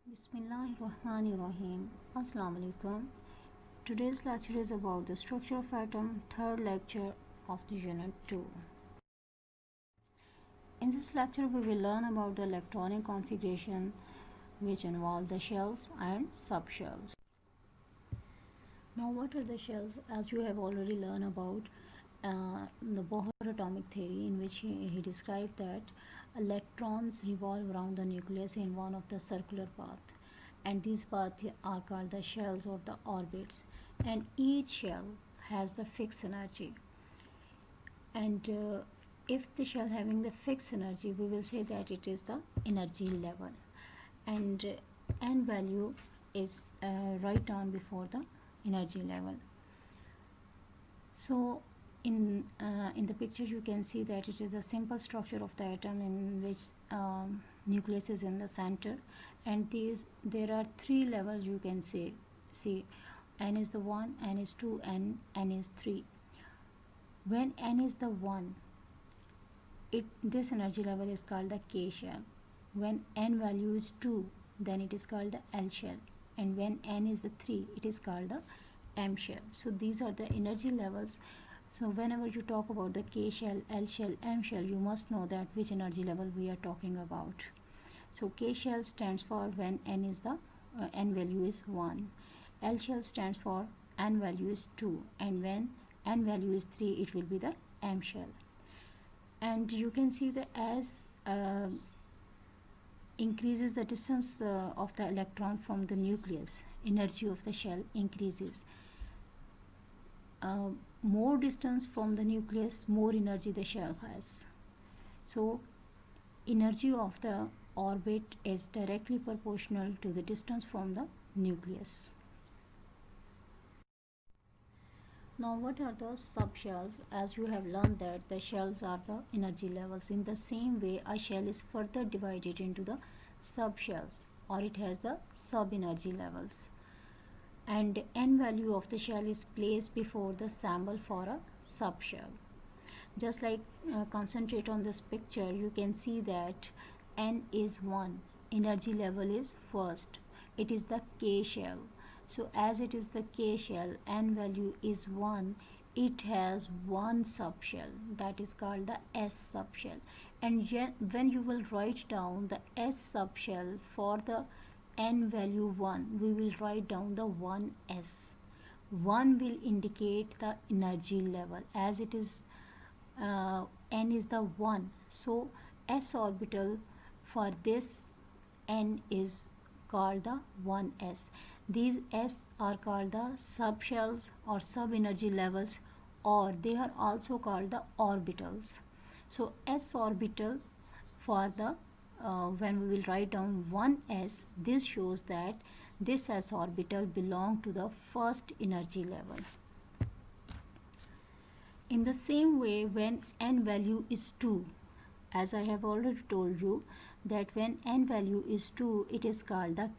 Bismillahirrahmanirrahim. Assalamu alaikum. Today's lecture is about the structure of atom, third lecture of the unit 2. In this lecture we will learn about the electronic configuration which involve the shells and subshells. Now what are the shells? As you have already learned about the Bohr atomic theory, in which he described that electrons revolve around the nucleus in one of the circular path, and these paths are called the shells or the orbits, and each shell has the fixed energy. And if the shell having the fixed energy, we will say that it is the energy level, and n value is right down before the energy level. So in the picture you can see that it is a simple structure of the atom in which nucleus is in the center, and there are three levels you can see n is the 1, n is 2, and n is 3. When n is the 1, this energy level is called the K shell. When n value is 2, then it is called the L shell, and when n is the 3, it is called the M shell. So these are the energy levels. So whenever you talk about the K shell, L shell, M shell, you must know that which energy level we are talking about. So K shell stands for when n is the n value is 1. L shell stands for n value is 2, and when n value is 3, it will be the M shell. And you can see that as increases the distance of the electron from the nucleus, energy of the shell increases. More distance from the nucleus, more energy the shell has. So energy of the orbit is directly proportional to the distance from the nucleus. Now what are the subshells? As you have learned that the shells are the energy levels. In the same way, a shell is further divided into the subshells, or it has the sub-energy levels. And n value of the shell is placed before the symbol for a subshell. Just like concentrate on this picture, you can see that n is 1, energy level is first, it is the K shell. So as it is the K shell, n value is 1, it has one subshell, that is called the S subshell. And when you will write down the S subshell for the n value 1, we will write down the 1s. 1 will indicate the energy level, as it is n is the 1, so s orbital for this n is called the 1s. These s are called the subshells or sub energy levels, or they are also called the orbitals. So s orbital for the when we will write down 1s, this shows that this s orbital belong to the first energy level. In the same way, when n value is 2, as I have already told you that when n value is 2, it is called the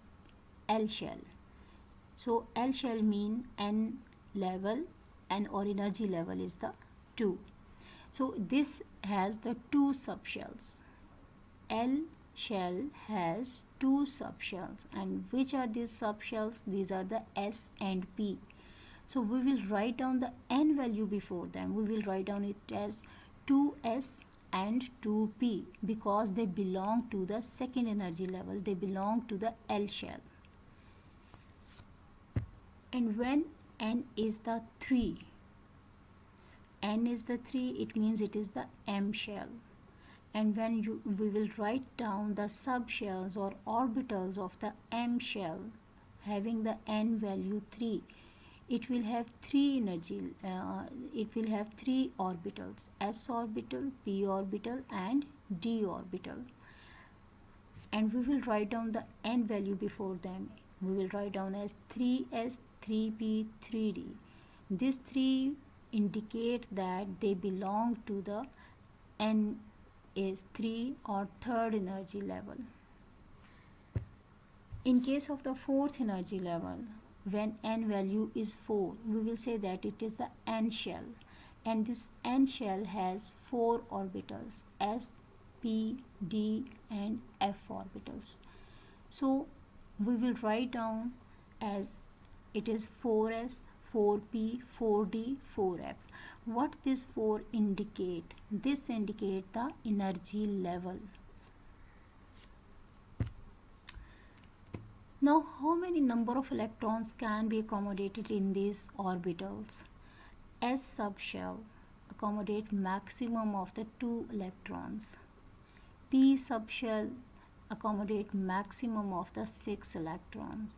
L shell. So L shell mean n level and or energy level is the 2. So this has the two subshells. L shell has two subshells, and which are these subshells? These are the S and P. So we will write down the n value before them. We will write down it as 2s and 2p because they belong to the second energy level. They belong to the L shell. And when n is the 3, n is the 3, it means it is the M shell. And when we will write down the subshells or orbitals of the M shell having the n value 3, it will have three energy, it will have three orbitals, s orbital, p orbital, and d orbital. And we will write down the n value before them. We will write down as 3s, 3p, 3d. These three indicate that they belong to the n is 3 or third energy level. In case of the fourth energy level, when n value is 4, we will say that it is the n shell, and this n shell has 4 orbitals, s, p, d, and f orbitals. So we will write down as it is 4s, 4p, 4d, 4f. What this 4 indicate? This indicate the energy level. Now, how many number of electrons can be accommodated in these orbitals? S subshell accommodate maximum of the 2 electrons. P subshell accommodate maximum of the 6 electrons.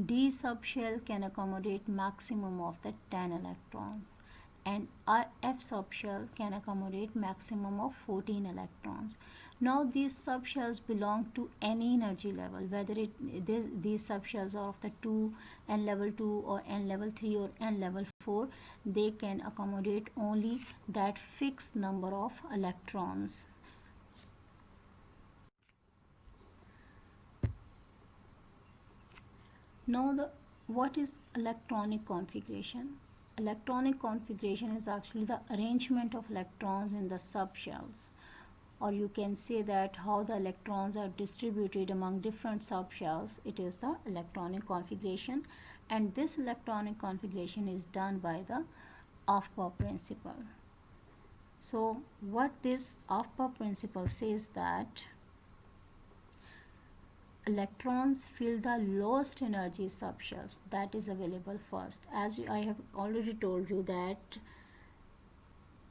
D subshell can accommodate maximum of the 10 electrons, and F subshell can accommodate maximum of 14 electrons. Now these subshells belong to any energy level, whether these subshells are of the 2 n level 2 or n level 3 or n level 4. They can accommodate only that fixed number of electrons. Now what is electronic configuration? Electronic configuration is actually the arrangement of electrons in the subshells, or you can say that how the electrons are distributed among different subshells. It is the electronic configuration, and this electronic configuration is done by the Aufbau principle. So what this Aufbau principle says that electrons fill the lowest energy subshells that is available first. As I have already told you that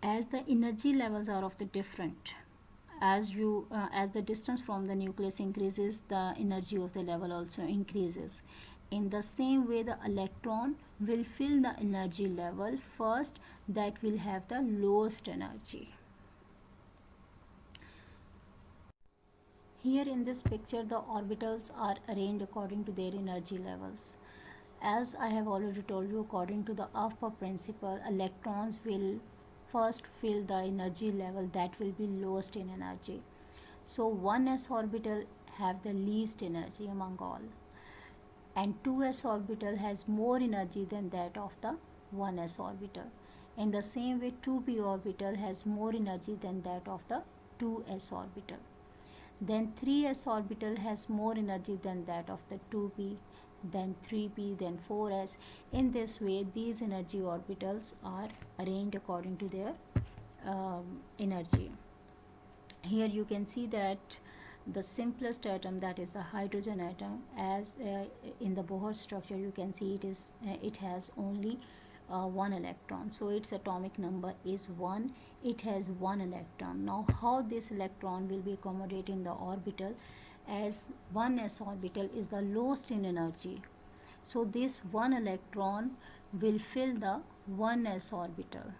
as the energy levels are of the different, as the distance from the nucleus increases, the energy of the level also increases. In the same way, the electron will fill the energy level first that will have the lowest energy. Here in this picture, the orbitals are arranged according to their energy levels. As I have already told you, according to the Aufbau principle, electrons will first fill the energy level that will be lowest in energy. So 1s orbital have the least energy among all, and 2s orbital has more energy than that of the 1s orbital. In the same way, 2p orbital has more energy than that of the 2s orbital. Then 3s orbital has more energy than that of the 2p, then 3p, then 4s. In this way, these energy orbitals are arranged according to their energy. Here you can see that the simplest atom, that is the hydrogen atom, as in the Bohr structure you can see it has only 1 electron, so its atomic number is 1. It has 1 electron. Now how this electron will be accommodated in the orbital, as 1s orbital is the lowest in energy, so this 1 electron will fill the 1s orbital.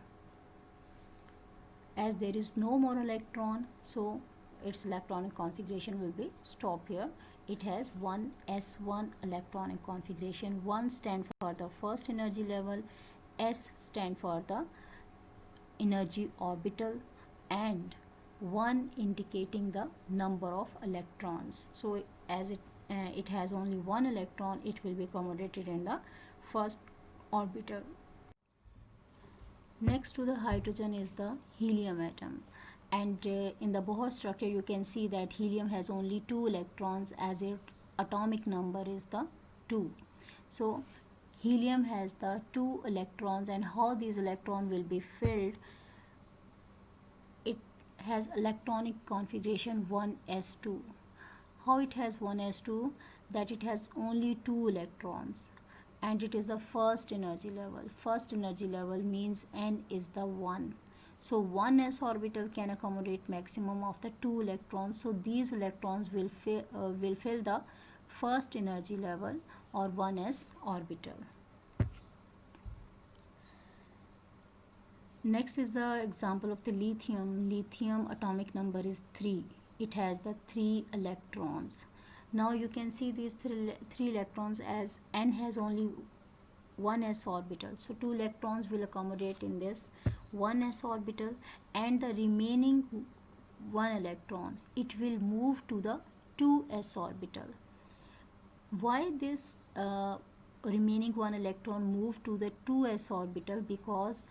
As there is no more electron, so its electronic configuration will be stop here. It has 1s1 electronic configuration. 1 stand for the first energy level, S stand for the energy orbital, and 1 indicating the number of electrons. So as it has only 1 electron, it will be accommodated in the first orbital. Next to the hydrogen is the helium atom, and in the Bohr structure you can see that helium has only 2 electrons, as its atomic number is the 2. So helium has the 2 electrons, and how these electrons will be filled, it has electronic configuration 1s2. How it has 1s2? That it has only 2 electrons, and it is the first energy level. First energy level means n is the 1. So 1s orbital can accommodate maximum of the 2 electrons, so these electrons will fill the first energy level or 1s orbital. Next is the example of the lithium. Lithium atomic number is 3. It has the 3 electrons. Now you can see these three electrons, as n has only 1s orbital, so 2 electrons will accommodate in this 1s orbital, and the remaining 1 electron, it will move to the 2s orbital. Why this remaining 1 electron move to the 2s orbital? Because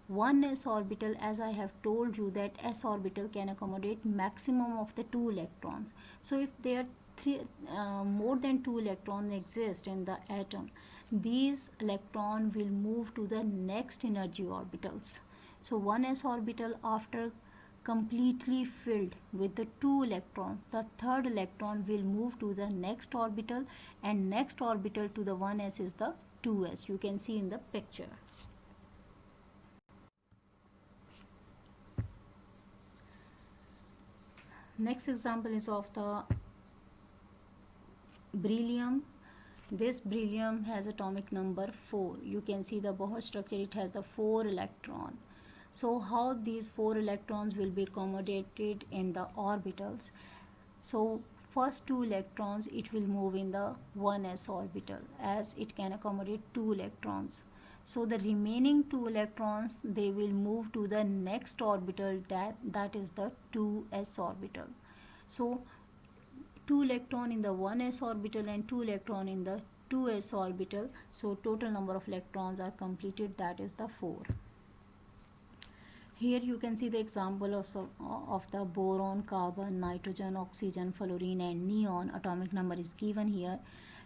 1s orbital, as I have told you that s orbital can accommodate maximum of the 2 electrons. So if there are more than 2 electrons exist in the atom, these electrons will move to the next energy orbitals. So 1s orbital, after completely filled with the 2 electrons, the third electron will move to the next orbital, and next orbital to the 1s is the 2s. You can see in the picture. Next example is of the beryllium. This beryllium has atomic number 4. You can see the Bohr structure, it has the 4 electron. So how these 4 electrons will be accommodated in the orbitals? So first 2 electrons, it will move in the 1s orbital, as it can accommodate 2 electrons. So the remaining 2 electrons, they will move to the next orbital, that is the 2s orbital. So 2 electron in the 1s orbital and 2 electron in the 2s orbital. So total number of electrons are completed, that is the 4. Here you can see the example of the boron, carbon, nitrogen, oxygen, fluorine and neon. Atomic number is given here,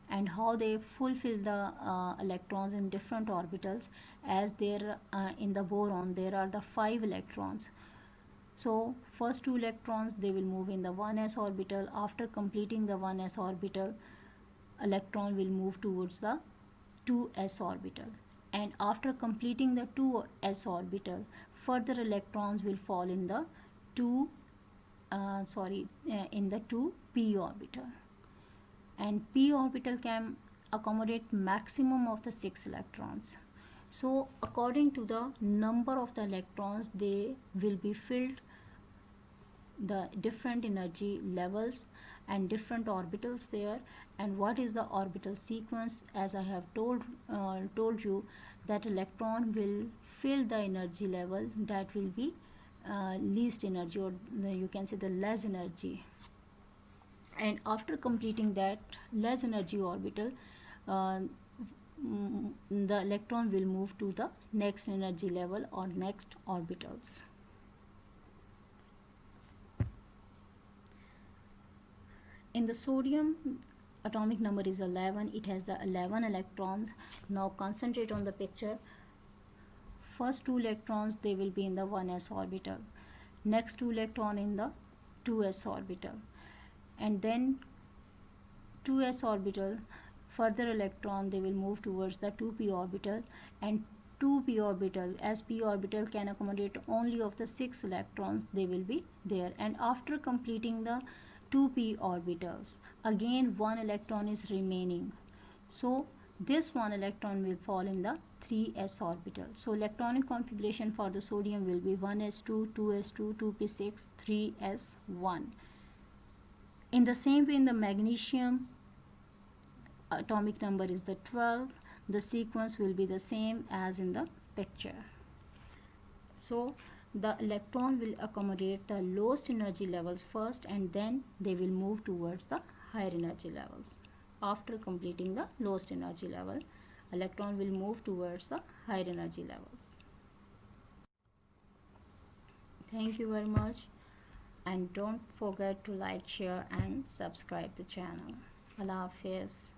and how they fulfill the electrons in different orbitals. As there in the boron, there are the 5 electrons. So first 2 electrons, they will move in the 1s orbital. After completing the 1s orbital, electron will move towards the 2s orbital, and after completing the 2s orbital, further electrons will fall in the 2p orbital, and p orbital can accommodate maximum of the 6 electrons. So according to the number of the electrons, they will be filled the different energy levels and different orbitals there. And what is the orbital sequence? As I have told you, that electron will fill the energy level that will be least energy, or you can say the less energy, and after completing that less energy orbital, the electron will move to the next energy level or next orbitals. In the sodium, atomic number is 11. It has the 11 electrons. Now concentrate on the picture. First 2 electrons, they will be in the 1s orbital. Next 2 electron in the 2s orbital, and then 2s orbital, further electron, they will move towards the 2p orbital, and 2p orbital, as p orbital can accommodate only of the 6 electrons, they will be there. And after completing the 2p orbitals, again 1 electron is remaining. So this 1 electron will fall in the 3s orbital. So electronic configuration for the sodium will be 1s2, 2s2, 2p6, 3s1. In the same way, in the magnesium, atomic number is the 12. The sequence will be the same as in the picture. So the electron will accommodate the lowest energy levels first, and then they will move towards the higher energy levels. After completing the lowest energy level, electron will move towards the higher energy levels. Thank you very much, and don't forget to like, share and subscribe the channel. Allah Hafiz.